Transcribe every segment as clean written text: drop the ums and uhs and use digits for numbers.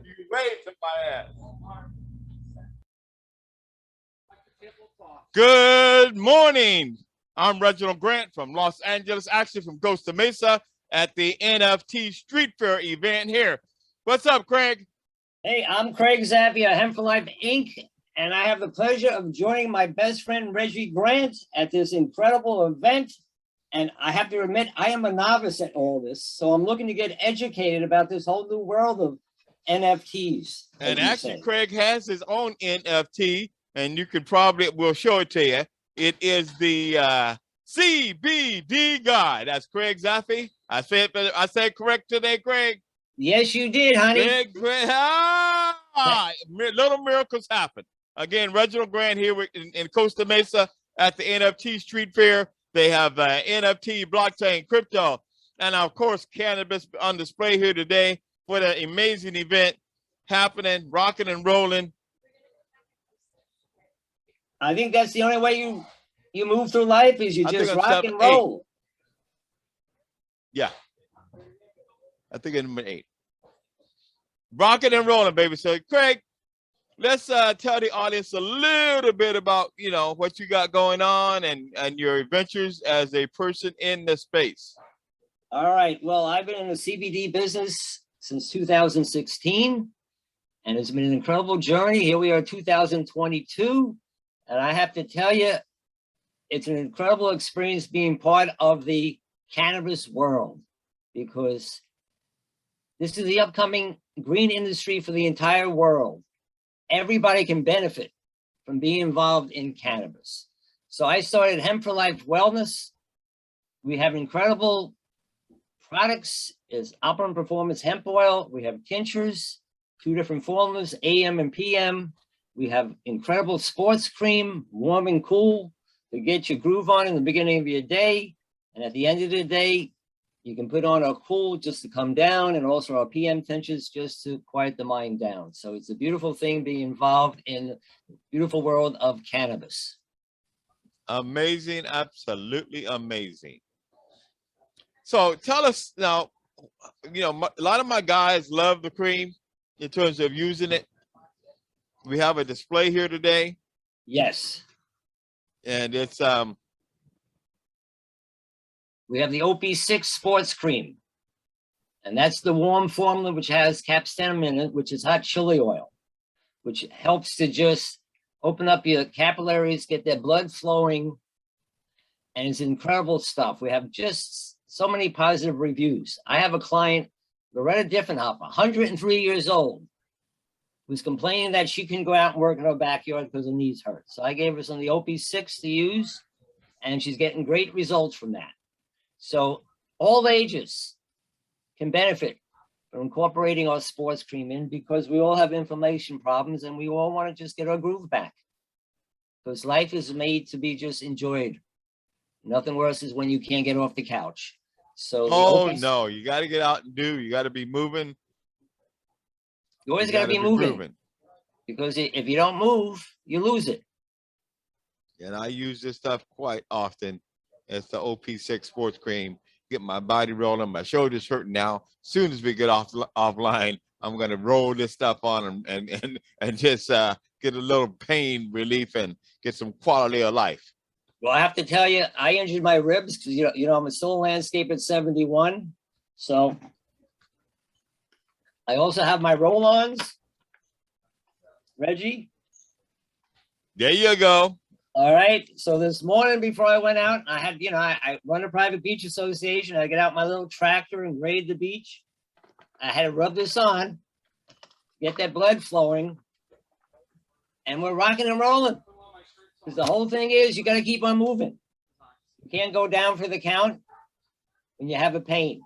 You waved to my ass. Good morning. I'm Reginald Grant from Los Angeles, actually from Costa Mesa at the NFT Street Fair event here. What's up, Craig? Hey, I'm Craig Zaffe of Hemp for Life, Inc., and I have the pleasure of joining my best friend, Reggie Grant, at this incredible event. And I have to admit, I am a novice at all this, so I'm looking to get educated about this whole new world of NFTs. And actually, Craig has his own NFT, and you could probably, we'll show it to you. It is the CBD guy. That's Craig Zaffe. I said correct today, Craig. Yes, you did, honey. Little miracles happen. Again, Reginald Grant here in Costa Mesa at the NFT Street Fair. They have NFT, blockchain, crypto, and of course, cannabis on display here today for the amazing event happening, rocking and rolling. I think that's the only way you move through life is you just rock and roll. Yeah. I think it's number 8. Rocking and rolling, baby. So, Craig, let's tell the audience a little bit about, what you got going on and your adventures as a person in the space. All right. Well, I've been in the CBD business since 2016, and it's been an incredible journey. Here we are, 2022, and I have to tell you, it's an incredible experience being part of the cannabis world, because this is the upcoming green industry for the entire world. Everybody can benefit from being involved in cannabis. So I started Hemp for Life Wellness. We have incredible products. Is Optimum Performance Hemp Oil. We have tinctures, 2 different formulas, AM and PM. We have incredible sports cream, warm and cool, to get your groove on in the beginning of your day. And at the end of the day, you can put on our cool just to come down, and also our PM tinctures just to quiet the mind down. So it's a beautiful thing being involved in the beautiful world of cannabis. Amazing, absolutely amazing. So tell us now, a lot of my guys love the cream in terms of using it. We have a display here today. Yes. And it's we have the Op6 Sports Cream, and that's the warm formula, which has capsaicin in it, which is hot chili oil, which helps to just open up your capillaries, get that blood flowing, and it's incredible stuff. We have just so many positive reviews. I have a client, Loretta Diffenhopper, 103 years old, who's complaining that she can go out and work in her backyard because her knees hurt. So I gave her some of the Op6 to use, and she's getting great results from that. So all ages can benefit from incorporating our sports cream in, because we all have inflammation problems and we all want to just get our groove back, because life is made to be just enjoyed. Nothing worse is when you can't get off the couch. So no, you got to get out and do. You got to be moving. You always got to be moving, because if you don't move, you lose it. And I use this stuff quite often. It's the Op6 Sports Cream. Get my body rolling. My shoulders hurting now. As soon as we get offline, I'm gonna roll this stuff on and just get a little pain relief and get some quality of life. Well, I have to tell you, I injured my ribs because I'm still a landscape at 71. So I also have my Rollons. Reggie. There you go. All right. So this morning before I went out, I had, I run a private beach association. I get out my little tractor and grade the beach. I had to rub this on, get that blood flowing, and we're rocking and rolling. Because the whole thing is you got to keep on moving. You can't go down for the count when you have a pain.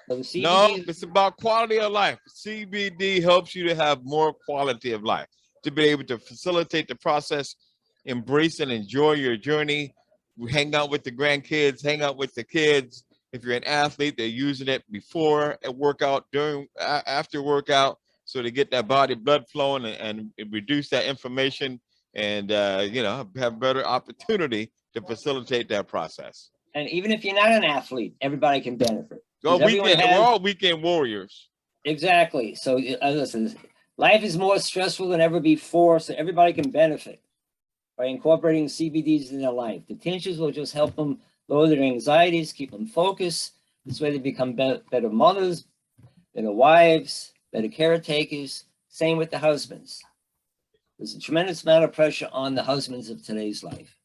So the CBD no, it's about quality of life. CBD helps you to have more quality of life, to be able to facilitate the process, embrace and enjoy your journey. We hang out with the grandkids, hang out with the kids. If you're an athlete, they're using it before a workout, after workout, so to get that body blood flowing and reduce that inflammation and have better opportunity to facilitate that process. And even if you're not an athlete, everybody can benefit. We're all weekend warriors. Exactly. So listen, life is more stressful than ever before, so everybody can benefit by incorporating CBDs in their life. The tinctures will just help them lower their anxieties, keep them focused. This way they become better mothers, better wives, better caretakers. Same with the husbands. There's a tremendous amount of pressure on the husbands of today's life.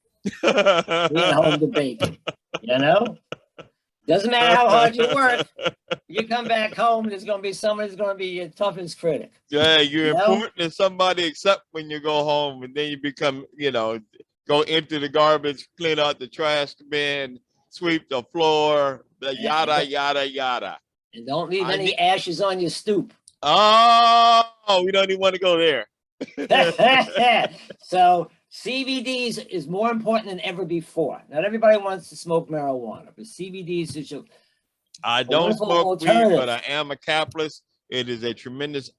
Being home to bacon, you know? Doesn't matter how hard you work. You come back home, there's going to be somebody who's going to be your toughest critic. Yeah, you're You know? important to somebody except when you go home, and then you become, go empty the garbage, clean out the trash bin, sweep the floor, yada, yada, yada. And don't leave any ashes on your stoop. Oh, we don't even want to go there. So CBDs is more important than ever before. Not everybody wants to smoke marijuana, but CBDs is a I don't smoke weed, but I am a capitalist. It is a tremendous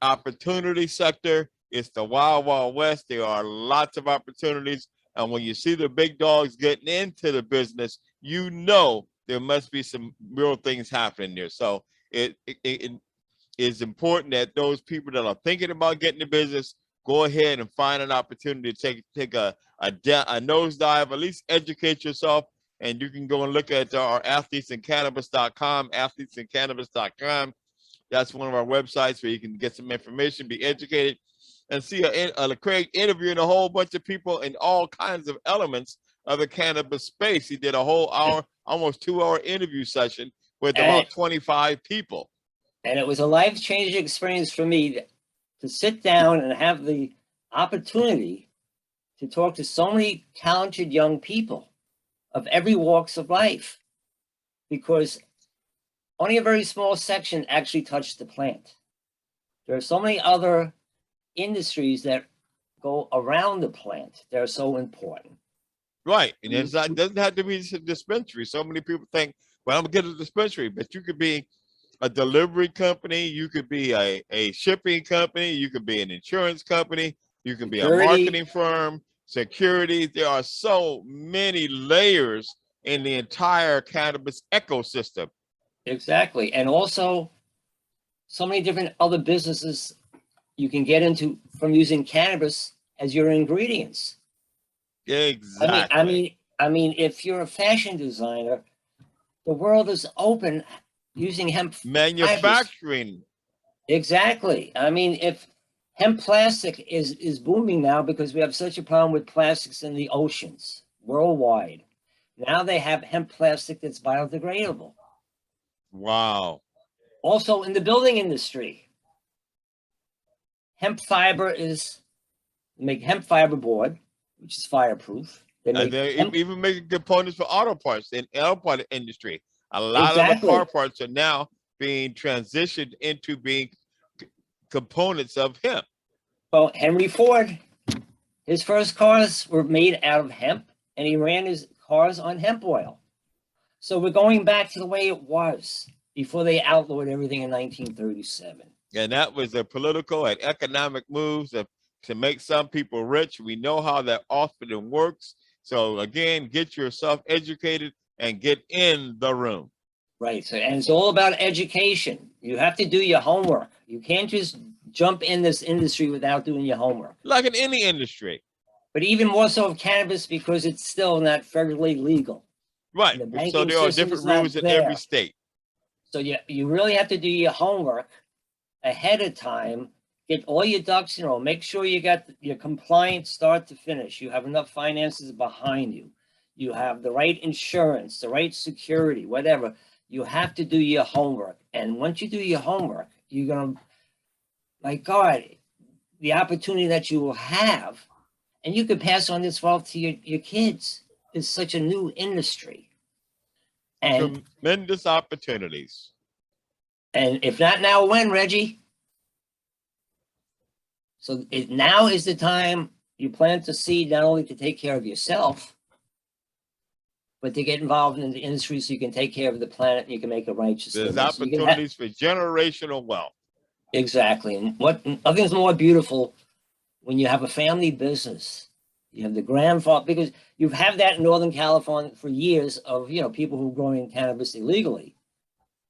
opportunity sector. It's the wild, wild west. There are lots of opportunities. And when you see the big dogs getting into the business, you know there must be some real things happening there. So it is important that those people that are thinking about getting the business go ahead and find an opportunity to take a nosedive, at least educate yourself. And you can go and look at our athletesinCannabis.com, athletesinCannabis.com. That's one of our websites where you can get some information, be educated, and see Craig interviewing a whole bunch of people in all kinds of elements of the cannabis space. He did a whole hour, almost 2-hour interview session with about 25 people. And it was a life-changing experience for me to sit down and have the opportunity to talk to so many talented young people of every walks of life, because only a very small section actually touched the plant. There are so many other industries that go around the plant that are so important. Right. And it doesn't have to be a dispensary. So many people think, well, I'm going to get a dispensary, but you could be a delivery company, you could be a shipping company, you could be an insurance company, you can be a marketing firm, security. There are so many layers in the entire cannabis ecosystem. Exactly. And also so many different other businesses you can get into from using cannabis as your ingredients. Exactly. I mean, if you're a fashion designer, the world is open using hemp manufacturing. Fibers. Exactly. I mean, if hemp plastic is booming now because we have such a problem with plastics in the oceans worldwide. Now they have hemp plastic that's biodegradable. Wow. Also in the building industry, hemp fiber make hemp fiber board, which is fireproof. They're even making components for auto parts in the auto part industry. A lot of the car parts are now being transitioned into being components of hemp. Well, Henry Ford, his first cars were made out of hemp, and he ran his cars on hemp oil. So we're going back to the way it was before they outlawed everything in 1937. And that was a political and economic moves to make some people rich. We know how that often works. So again, get yourself educated and get in the room. Right. So, and it's all about education. You have to do your homework. You can't just jump in this industry without doing your homework. Like in any industry. But even more so of cannabis because it's still not federally legal. Right. So there are different rules in every state. So you really have to do your homework ahead of time. Get all your ducks in a row. Make sure you got your compliance start to finish. You have enough finances behind you. You have the right insurance, the right security, whatever. You have to do your homework. And once you do your homework, you're going to, my God, the opportunity that you will have, and you could pass on this wealth to your kids. It's such a new industry. And tremendous opportunities. And if not now, when, Reggie? So now is the time you plant the seed not only to take care of yourself, but to get involved in the industry so you can take care of the planet and you can make a righteous living. There's opportunities for generational wealth. Exactly. And nothing's more beautiful when you have a family business. You have the grandfather, because you've had that in Northern California for years of, people who are growing cannabis illegally.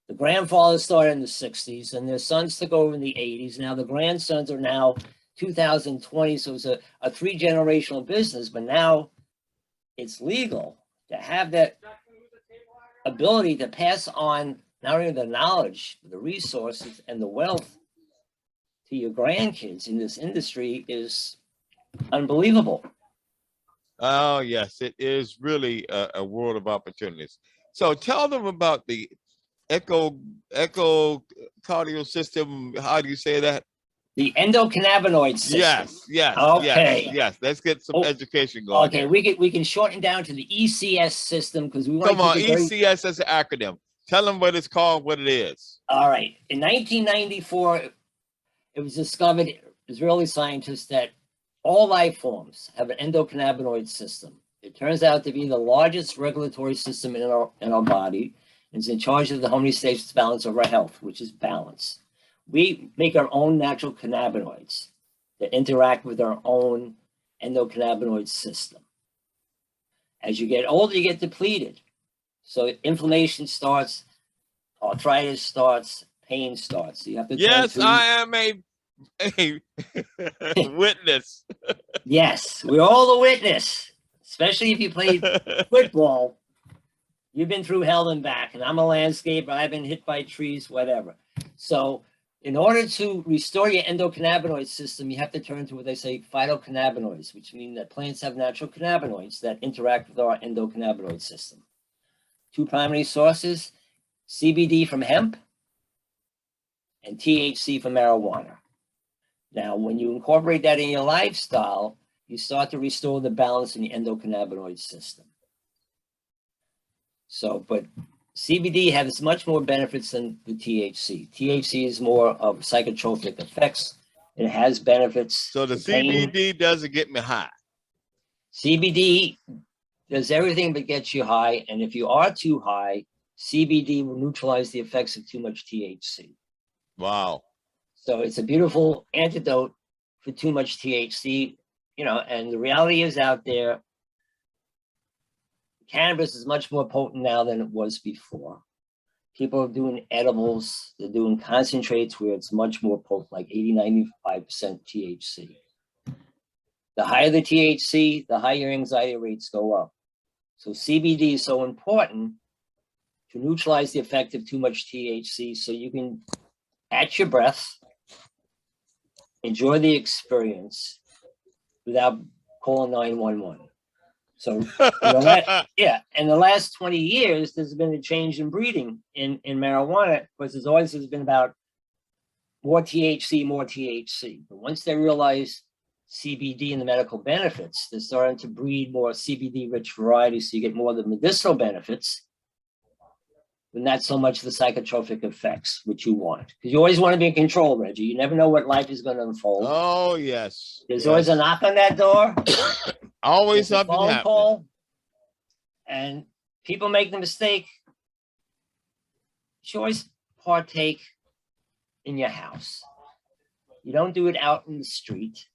The grandfathers started in the 60s, and their sons took over in the 80s. Now the grandsons are now 2020, so it's a 3-generational business, but now it's legal to have that ability to pass on not only the knowledge, but the resources and the wealth to your grandkids in this industry is unbelievable. Oh, yes, it is really a world of opportunities. So tell them about the echocardial system. How do you say that? The endocannabinoid system. Yes. Okay. Yes. Let's get some education going. Okay, we can shorten down to the ECS system because we want Come on, to keep it ECS as an acronym. Tell them what it's called, what it is. All right. In 1994, it was discovered, Israeli scientists, that all life forms have an endocannabinoid system. It turns out to be the largest regulatory system in our body. It's in charge of the homeostasis balance of our health, which is balance. We make our own natural cannabinoids that interact with our own endocannabinoid system. As you get older, you get depleted. So inflammation starts, arthritis starts, pain starts. So you have to I am a witness. Yes, we're all the witness, especially if you played football. You've been through hell and back, and I'm a landscaper. I've been hit by trees, whatever. So in order to restore your endocannabinoid system, you have to turn to what they say phytocannabinoids, which mean that plants have natural cannabinoids that interact with our endocannabinoid system. 2 primary sources, CBD from hemp and THC from marijuana. Now, when you incorporate that in your lifestyle, you start to restore the balance in the endocannabinoid system. So, but CBD has much more benefits than the THC. THC is more of psychotropic effects. It has benefits. So the CBD doesn't get me high. CBD does everything but get you high. And if you are too high, CBD will neutralize the effects of too much THC. Wow. So it's a beautiful antidote for too much THC, and the reality is out there, cannabis is much more potent now than it was before. People are doing edibles, they're doing concentrates where it's much more potent, like 80-95% THC. The higher the THC, the higher your anxiety rates go up. So CBD is so important to neutralize the effect of too much THC so you can, at your breath, enjoy the experience without calling 911. So, in the last 20 years, there's been a change in breeding in marijuana because there's been about more THC. But once they realize CBD and the medical benefits, they're starting to breed more CBD-rich varieties so you get more of the medicinal benefits, but not so much the psychotropic effects, which you want. Because you always want to be in control, Reggie. You never know what life is going to unfold. Oh, yes. There's always a knock on that door. Always something happening. Call, and people make the mistake. You always partake in your house. You don't do it out in the street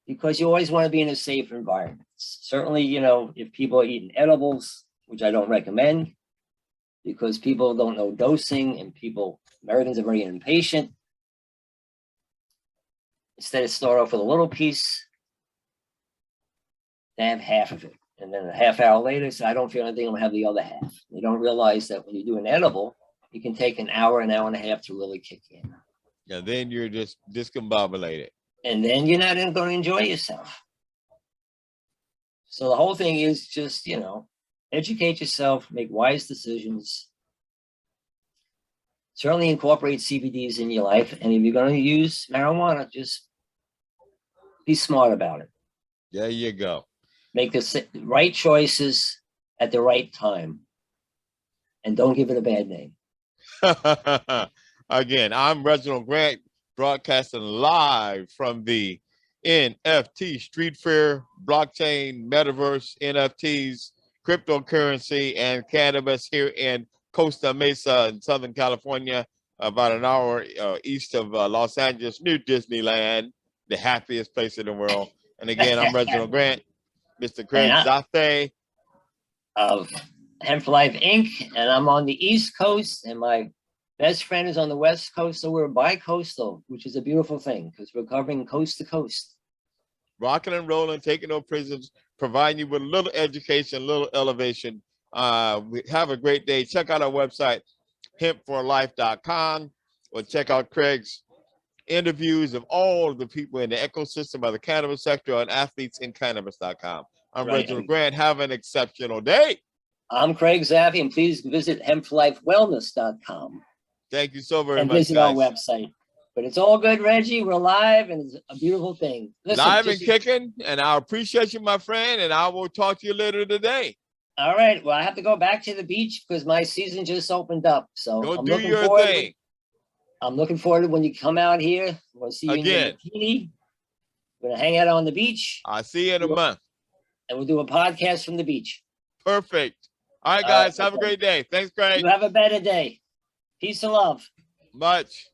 because you always want to be in a safe environment. Certainly, if people are eating edibles, which I don't recommend because people don't know dosing and Americans are very impatient. Instead of start off with a little piece, they have half of it. And then a half hour later, say, I don't feel anything, I'm gonna have the other half. They don't realize that when you do an edible, it can take an hour and a half to really kick in. Yeah, then you're just discombobulated. And then you're not gonna enjoy yourself. So the whole thing is just, educate yourself, make wise decisions. Certainly incorporate CBDs in your life. And if you're going to use marijuana, just be smart about it. There you go. Make the right choices at the right time. And don't give it a bad name. Again, I'm Reginald Grant, broadcasting live from the NFT Street Fair, blockchain, metaverse, NFTs, cryptocurrency, and cannabis here in Costa Mesa in Southern California, about an hour east of Los Angeles, New Disneyland, the happiest place in the world. And again, I'm Reginald Grant, Mr. Craig Zaffe of Hemp for Life Inc. And I'm on the East Coast, and my best friend is on the West Coast. So we're bi-coastal, which is a beautiful thing because we're covering coast to coast. Rocking and rolling, taking no prisons, providing you with a little education, a little elevation. We have a great day. Check out our website, hempforlife.com, or check out Craig's interviews of all the people in the ecosystem of the cannabis sector on athletesincannabis.com. I'm Reginald Grant. Have an exceptional day. I'm Craig Zaffe, and please visit hempforlifewellness.com. Thank you so very much, and visit our website. But it's all good, Reggie. We're live, and it's a beautiful thing. Listen, live and kicking, and I appreciate you, my friend, and I will talk to you later today. All right. Well, I have to go back to the beach because my season just opened up. So go do your thing. I'm looking forward to when you come out here. We'll see you again. We're going to hang out on the beach. I'll see you in a month. And we'll do a podcast from the beach. Perfect. All right, guys. Have a great day. Thanks, Craig. You have a better day. Peace and love. Much.